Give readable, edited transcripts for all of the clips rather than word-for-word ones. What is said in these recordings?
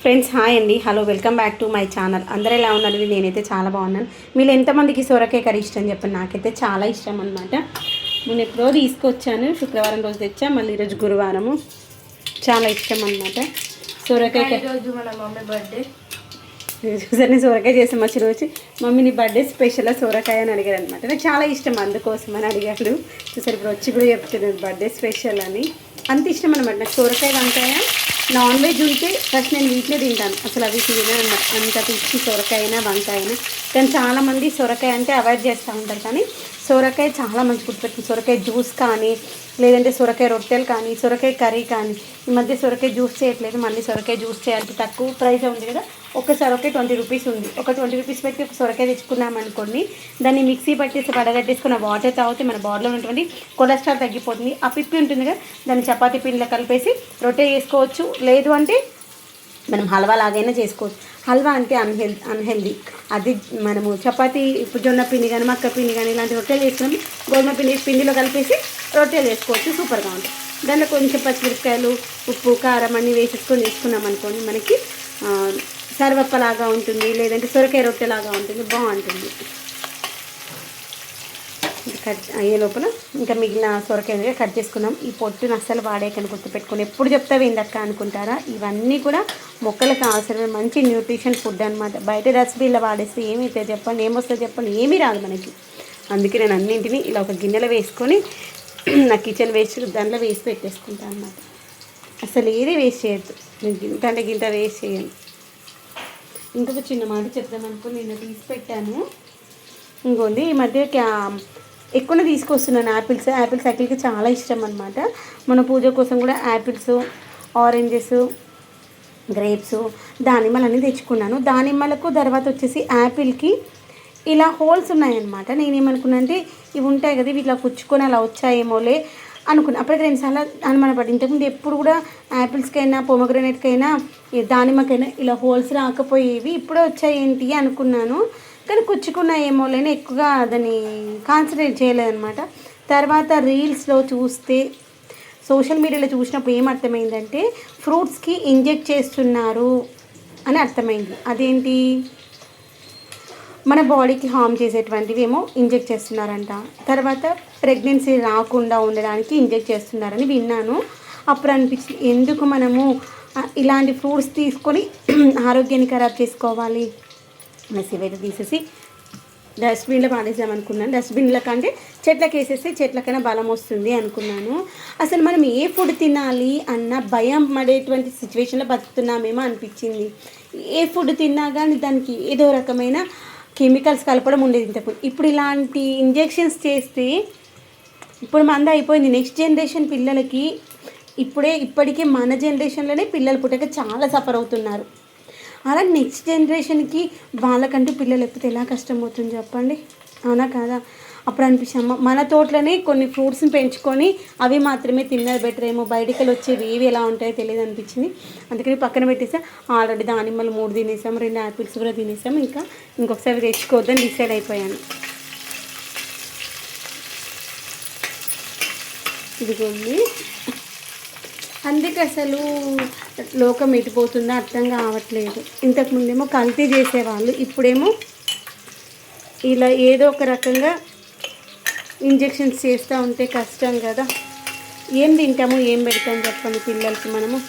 Friends hi అండి, hello, welcome back to my channel. అందరూ ఎలా ఉన్నారు? నేనైతే చాలా బాగున్నాను. మీరు ఎంతమందికి సొరకాయ కర్రీ ఇష్టం చెప్పండి. నాకైతే చాలా ఇష్టం అనమాట. నేను ఎప్పుడో తీసుకొచ్చాను, శుక్రవారం రోజు తెచ్చా, మళ్ళీ ఈరోజు గురువారము. చాలా ఇష్టం అనమాట సొరకాయ. రోజు మన మమ్మీ బర్త్డే చూసారు, నేను సొరకాయ చేసాను మంచి రోజు. మమ్మీ నీ బర్త్డే స్పెషల్ సొరకాయ అని అడిగారు అనమాట. నాకు చాలా ఇష్టం, అందుకోసం అని అడిగాడు. చూసారు, ఇప్పుడు వచ్చి కూడా చెప్తున్నాను బర్త్డే స్పెషల్ అని. అంత ఇష్టం అనమాట నాకు సొరకాయ, వంకాయ. నాన్ వెజ్ ఉంటే ఫస్ట్ నేను వీటినే తింటాను, అసలు అవి తినను. అంత పిచ్చి సొరకాయ అయినా వంకాయ అయినా. కానీ చాలామంది సొరకాయ అంటే అవాయిడ్ చేస్తూ ఉంటారు, కానీ సొరకాయ చాలా మంచి గుర్తుపెట్టుకుంది. సొరకాయ జ్యూస్ కానీ, లేదంటే సొరకాయ రొట్టెలు కానీ, సొరకాయ కర్రీ కానీ. ఈ మధ్య సొరకాయ జ్యూస్ చేయట్లేదు, మళ్ళీ సొరకాయ జ్యూస్ చేయాలి. తక్కువ ప్రైస్ ఉంది కదా, ఒక సొరకాయ 20 రూపీస్ ఉంది. ఒక 20 రూపీస్ పెట్టి ఒక సొరకాయ తెచ్చుకున్నామనుకోండి, దాన్ని మిక్సీ పట్టేసి పడగట్టేసుకున్న వాటర్ తాగితే మన బాడీలో ఉన్నటువంటి కొలెస్ట్రాల్ తగ్గిపోతుంది. ఆ పిప్పి ఉంటుంది కదా, దాన్ని చపాతీ పిండిలో కలిపేసి రొట్టె చేసుకోవచ్చు. లేదు అంటే మనం హల్వా లాగైనా చేసుకోవచ్చు. హల్వా అంటే అన్హెల్దీ. అది మనము చపాతీ ఇప్పుడు జొన్న పిండి కానీ, మక్క పిండి కానీ ఇలాంటి రొట్టెలు చేసుకున్నాం, గోధుమ పిండిలో కలిపేసి రొట్టెలు చేసుకోవచ్చు. సూపర్గా ఉంటుంది. దాంట్లో కొంచెం పచ్చిమిరపకాయలు, ఉప్పు, కారం అన్నీ వేసేసుకొని తీసుకున్నాం అనుకోండి, మనకి సర్వప్పలాగా ఉంటుంది, లేదంటే సొరకాయ రొట్టెలాగా ఉంటుంది, బాగుంటుంది. కట్ అయ్యే లోపల ఇంకా మిగిలిన సొరకాయ కట్ చేసుకున్నాం. ఈ పొట్టును అస్సలు వాడేకని గుర్తుపెట్టుకొని ఎప్పుడు చెప్తావు ఏందక్క అనుకుంటారా? ఇవన్నీ కూడా మొక్కలకు అవసరమైన మంచి న్యూట్రిషన్ ఫుడ్ అనమాట. బయట డస్ట్బిన్లో వాడేస్తే ఏమైతే చెప్పండి, ఏమొస్తుందో చెప్పండి, ఏమీ రాదు మనకి. అందుకే నేను అన్నింటినీ ఇలా ఒక గిన్నెలో వేసుకొని నా కిచెన్ వేస్ట్ దాంట్లో వేసి పెట్టేసుకుంటాను అనమాట. అసలు ఏది వేస్ట్ చేయొద్దు. నేను గింత అంటే గింత వేస్ట్ చేయను. ఇంకొక చిన్న మాట చెప్దామనుకో, నేను తీసి పెట్టాను ఇంకోండి. ఈ మధ్య ఎక్కువనే తీసుకొస్తున్నాను యాపిల్స్. అఖిల్కి చాలా ఇష్టం అనమాట. మన పూజ కోసం కూడా యాపిల్స్, ఆరెంజెస్, గ్రేప్స్, దానిమ్మలు అన్నీ తెచ్చుకున్నాను. దానిమ్మలకు తర్వాత వచ్చేసి యాపిల్కి ఇలా హోల్స్ ఉన్నాయన్నమాట. నేనేమనుకున్నా అంటే ఇవి ఉంటాయి కదా, ఇవి ఇట్లా పుచ్చుకొని అలా వచ్చాయేమోలే అనుకున్నా. అప్పటికి 2 సార్లు అనుమానపడి. ఇంతకుముందు ఎప్పుడు కూడా యాపిల్స్కైనా, పొమగ్రనేట్కైనా, దానిమ్మకైనా ఇలా హోల్స్ రాకపోయేవి, ఇప్పుడే వచ్చాయి ఏంటి అనుకున్నాను. కానీ కుచ్చుకున్నాయేమోలేని ఎక్కువగా దాన్ని కాన్సన్ట్రేట్ చేయలేదన్నమాట. తర్వాత రీల్స్లో చూస్తే, సోషల్ మీడియాలో చూసినప్పుడు ఏమర్థమైందంటే ఫ్రూట్స్కి ఇంజెక్ట్ చేస్తున్నారు అని అర్థమైంది. అదేంటి, మన బాడీకి హార్మ్ చేసేటువంటివి ఏమో ఇంజెక్ట్ చేస్తున్నారంట. తర్వాత ప్రెగ్నెన్సీ రాకుండా ఉండడానికి ఇంజెక్ట్ చేస్తున్నారని విన్నాను. అప్పుడు అనిపించింది, ఎందుకు మనము ఇలాంటి ఫ్రూట్స్ తీసుకొని ఆరోగ్యాన్ని ఖరాబ్ చేసుకోవాలి. ఇవైతే తీసేసి డస్ట్బిన్లో పాడేసామనుకున్నాను. డస్ట్బిన్ల కంటే చెట్లకు వేసేస్తే చెట్లకైనా బలం వస్తుంది అనుకున్నాను. అసలు మనం ఏ ఫుడ్ తినాలి అన్న భయం పడేటువంటి సిచ్యువేషన్లో బతుకుతున్నామేమో అనిపించింది. ఏ ఫుడ్ తిన్నా కానీ దానికి ఏదో రకమైన కెమికల్స్ కలపడం ఉండేది ఇంతకు. ఇప్పుడు ఇలాంటి ఇంజెక్షన్స్ చేస్తే ఇప్పుడు మంద అయిపోయింది. నెక్స్ట్ జనరేషన్ పిల్లలకి ఇప్పటికే మన జనరేషన్లోనే పిల్లలు పుట్టక చాలా సఫర్ అవుతున్నారు. అలా నెక్స్ట్ జనరేషన్కి వాళ్ళకంటూ పిల్లలు ఎప్పుడు ఎలా కష్టమవుతుంది చెప్పండి, అవునా కాదా? అప్పుడు అనిపించాము మన తోటలోనే కొన్ని ఫ్రూట్స్ని పెంచుకొని అవి మాత్రమే తిన్నది బెటర్ ఏమో, బయటికి వచ్చేవి ఏవి ఎలా ఉంటాయో తెలియదు అనిపించింది. అందుకని పక్కన పెట్టేసా. ఆల్రెడీ దానిమ్మలు 3 తినేసాము, 2 యాపిల్స్ కూడా తినేసాము. ఇంకొకసారి తెచ్చుకోవద్దని డిసైడ్ అయిపోయాను. ఇదిగోండి. అందుకే అసలు లోకం ఎటుపోతుందో అర్థం కావట్లేదు. ఇంతకుముందేమో కల్తీ చేసేవాళ్ళు, ఇప్పుడేమో ఇలా ఏదో ఒక రకంగా ఇంజెక్షన్స్ చేస్తూ ఉంటే కష్టం కదా. ఏం తింటాము, ఏం పెడతాము చెప్పండి పిల్లలకి. మనము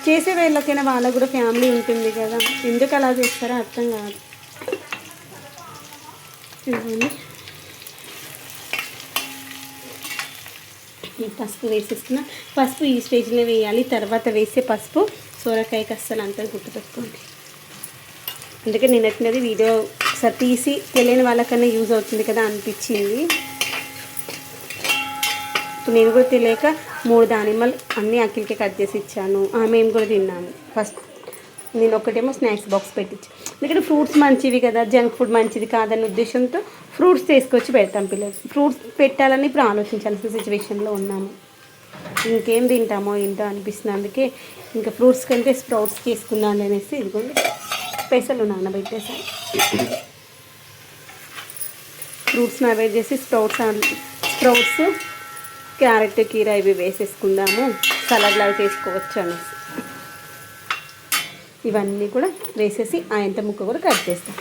చేసే వేళ్ళకైనా వాళ్ళకు కూడా ఫ్యామిలీ ఉంటుంది కదా, ఎందుకు అలా చేస్తారో అర్థం కాదు. పసుపు వేసేస్తున్నా. పసుపు ఈ స్టేజ్లో వేయాలి, తర్వాత వేసే పసుపు సొరకాయకి అస్సలు అంతా గుర్తుపెట్టుకోండి. అందుకే నేను ఎట్టినది వీడియో ఒకసారి తీసి తెలియని వాళ్ళకన్నా యూజ్ అవుతుంది కదా అనిపించింది. ఇప్పుడు నేను కూడా తెలియక 3 దానిమ్మలు అన్నీ అఖిల్కి కట్ చేసి ఇచ్చాను. మేము కూడా తిన్నాము. ఫస్ట్ నేను ఒకటేమో స్నాక్స్ బాక్స్ పెట్టించి, ఎందుకంటే ఫ్రూట్స్ మంచివి కదా, జంక్ ఫుడ్ మంచిది కాదన్న ఉద్దేశంతో ఫ్రూట్స్ తీసుకొచ్చి పెడతాం పిల్లలు. ఫ్రూట్స్ పెట్టాలని ఇప్పుడు ఆలోచించాల్సిన సిచ్యువేషన్లో ఉన్నాము. ఇంకేం తింటామో ఏంటో అనిపిస్తుంది. అందుకే ఇంకా ఫ్రూట్స్ కంటే స్ప్రౌట్స్ తీసుకున్నాను అనేసి ఇదిగోండి పెసలు నానబెట్టేసాను. ఫ్రూట్స్ని అవాయిడ్ చేసి స్ప్రౌట్స్, క్యారెట్, కీరా ఇవి వేసేసుకుందాము, సలాడ్ లాగా చేసుకోవచ్చు అనేసి. ఇవన్నీ కూడా వేసేసి ఆయంత ముక్క కూడా కట్ చేస్తాం.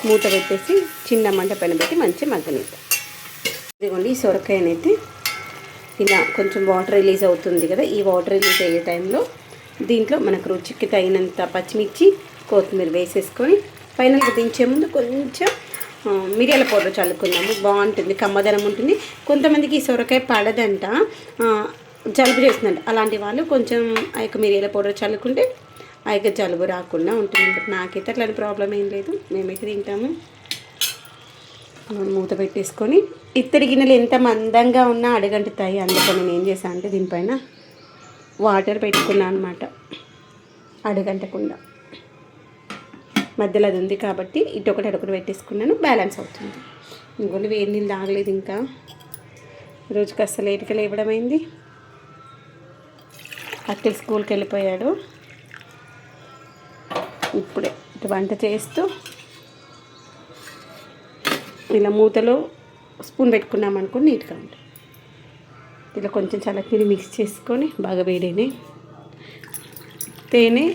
మూత పెట్టేసి చిన్న మంట పైన పెట్టి మంచి మగ్గనిద్దాం. ఇదిగోండి ఈ సొరకాయనైతే ఇలా కొంచెం వాటర్ రిలీజ్ అవుతుంది కదా, ఈ వాటర్ రిలీజ్ అయ్యే టైంలో దీంట్లో మనకు రుచికి తగినంత పచ్చిమిర్చి కొత్తిమీర వేసేసుకొని ఫైనల్గా దించే ముందు కొంచెం మిరియాల పౌడర్ చల్లుకుందాము. బాగుంటుంది, కమ్మదనం ఉంటుంది. కొంతమందికి ఈ సొరకాయ పడదంట, జలుబు చేస్తుందంట. అలాంటి వాళ్ళు కొంచెం ఆ యొక్క మిరియాల పౌడర్ చల్లుకుంటే ఆ యొక్క జలుబు రాకుండా ఉంటుంది. బట్ నాకైతే అట్లాంటి ప్రాబ్లం ఏం లేదు, మేమైతే తింటాము. మూత పెట్టేసుకొని ఇత్తడి గిన్నెలు ఎంత మందంగా ఉన్నా అడగంటుతాయి. అందుకని నేను ఏం చేశాను అంటే దీనిపైన వాటర్ పెట్టుకున్నాను అనమాట, అడగంటకుండా. మధ్యలో అది ఉంది కాబట్టి ఇటొకటి అడొకటి పెట్టేసుకున్నాను, బ్యాలెన్స్ అవుతుంది. ఇంకొన్ని వేడి నీళ్ళు తాగలేదు ఇంకా, రోజుకి అస్సలు లేటుగా లేవడం అయింది. అత్తలు స్కూల్కి వెళ్ళిపోయాడు. ఇప్పుడే ఇటు వంట చేస్తూ ఇలా మూతలో స్పూన్ పెట్టుకున్నాం అనుకుని నీట్గా ఉంటుంది. ఇలా కొంచెం చల్లనీళ్ళు మిక్స్ చేసుకొని బాగా వేడేనే తేనె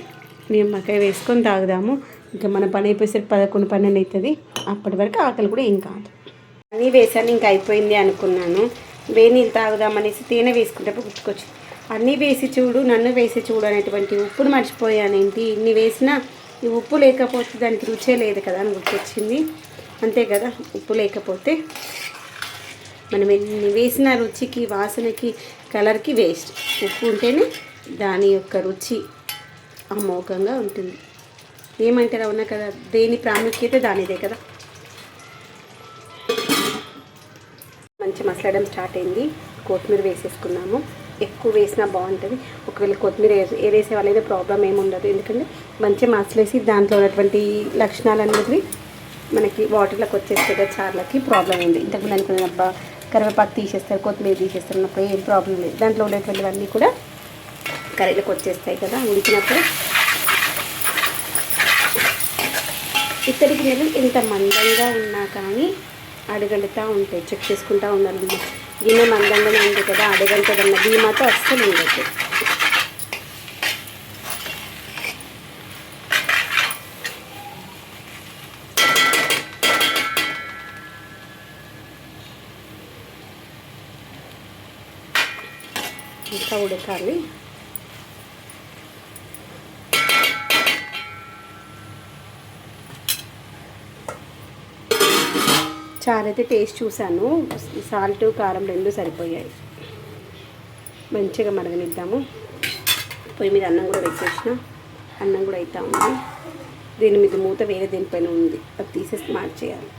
నిమ్మకాయ వేసుకొని తాగుదాము. ఇంకా మన పని అయిపోయేసరికి 11, 12 అవుతుంది. అప్పటి వరకు ఆకలి కూడా ఏం కాదు. అన్నీ వేసాను, ఇంకా అయిపోయింది అనుకున్నాను. వేడి నీళ్ళు తాగుదామనేసి తేనె వేసుకుంటే గుర్తుకొచ్చింది. అన్నీ వేసి చూడు, నన్ను వేసి చూడు అనేటువంటి ఉప్పును మర్చిపోయానేంటి, ఇన్ని వేసినా ఈ ఉప్పు లేకపోతే దానికి రుచే లేదు కదా అని గుర్తొచ్చింది. అంతే కదా, ఉప్పు లేకపోతే మనం ఎన్ని వేసిన రుచికి, వాసనకి, కలర్కి వేస్ట్. ఉప్పు ఉంటేనే దాని యొక్క రుచి అమోఘంగా ఉంటుంది. ఏమంటారు, అవునా కదా, దేని ప్రాముఖ్యత దానిదే కదా. మంచి మసలడం స్టార్ట్ అయింది. కొత్తిమీర వేసేసుకున్నాము. ఎక్కువ వేసినా బాగుంటుంది. ఒకవేళ కొత్తిమీర వేసే వాళ్ళైతే ప్రాబ్లం ఏమి ఉండదు, ఎందుకంటే మంచిగా మసలేసి దాంట్లో ఉన్నటువంటి లక్షణాలు అనేవి మనకి వాటర్లోకి వచ్చేస్తే కదా చార్లకి ప్రాబ్లం ఉంది. ఇంతకుముందు అనుకున్న అబ్బా కరివేపాకు తీసేస్తారు, కొత్తిమీర తీసేస్తారు అన్నప్పుడు ఏం ప్రాబ్లం లేదు. దాంట్లో ఉండేటువంటివన్నీ కూడా కర్రీలోకి వచ్చేస్తాయి కదా ఉడికినప్పుడు. ఇత్తడి గిన్నెలు ఎంత మందంగా ఉన్నా కానీ అడగలుగుతూ ఉంటాయి. చెక్ చేసుకుంటూ ఉండాలి. గిన్నె మందంగానే ఉంది కదా, అడగలుగుతుందన్న ధీమాతో అస్సలు ఉండదు. ఇంకా ఉడకాలి. చారు అయితే టేస్ట్ చూశాను, సాల్ట్ కారం 2 సరిపోయాయి. మంచిగా మరగనిద్దాము. పొయ్యి మీద అన్నం కూడా పెట్టేసిన, అన్నం కూడా అవుతా ఉంది. దీని మీద మూత వేరే దీనిపైన ఉంది, అది తీసేసి మార్చేయాలి.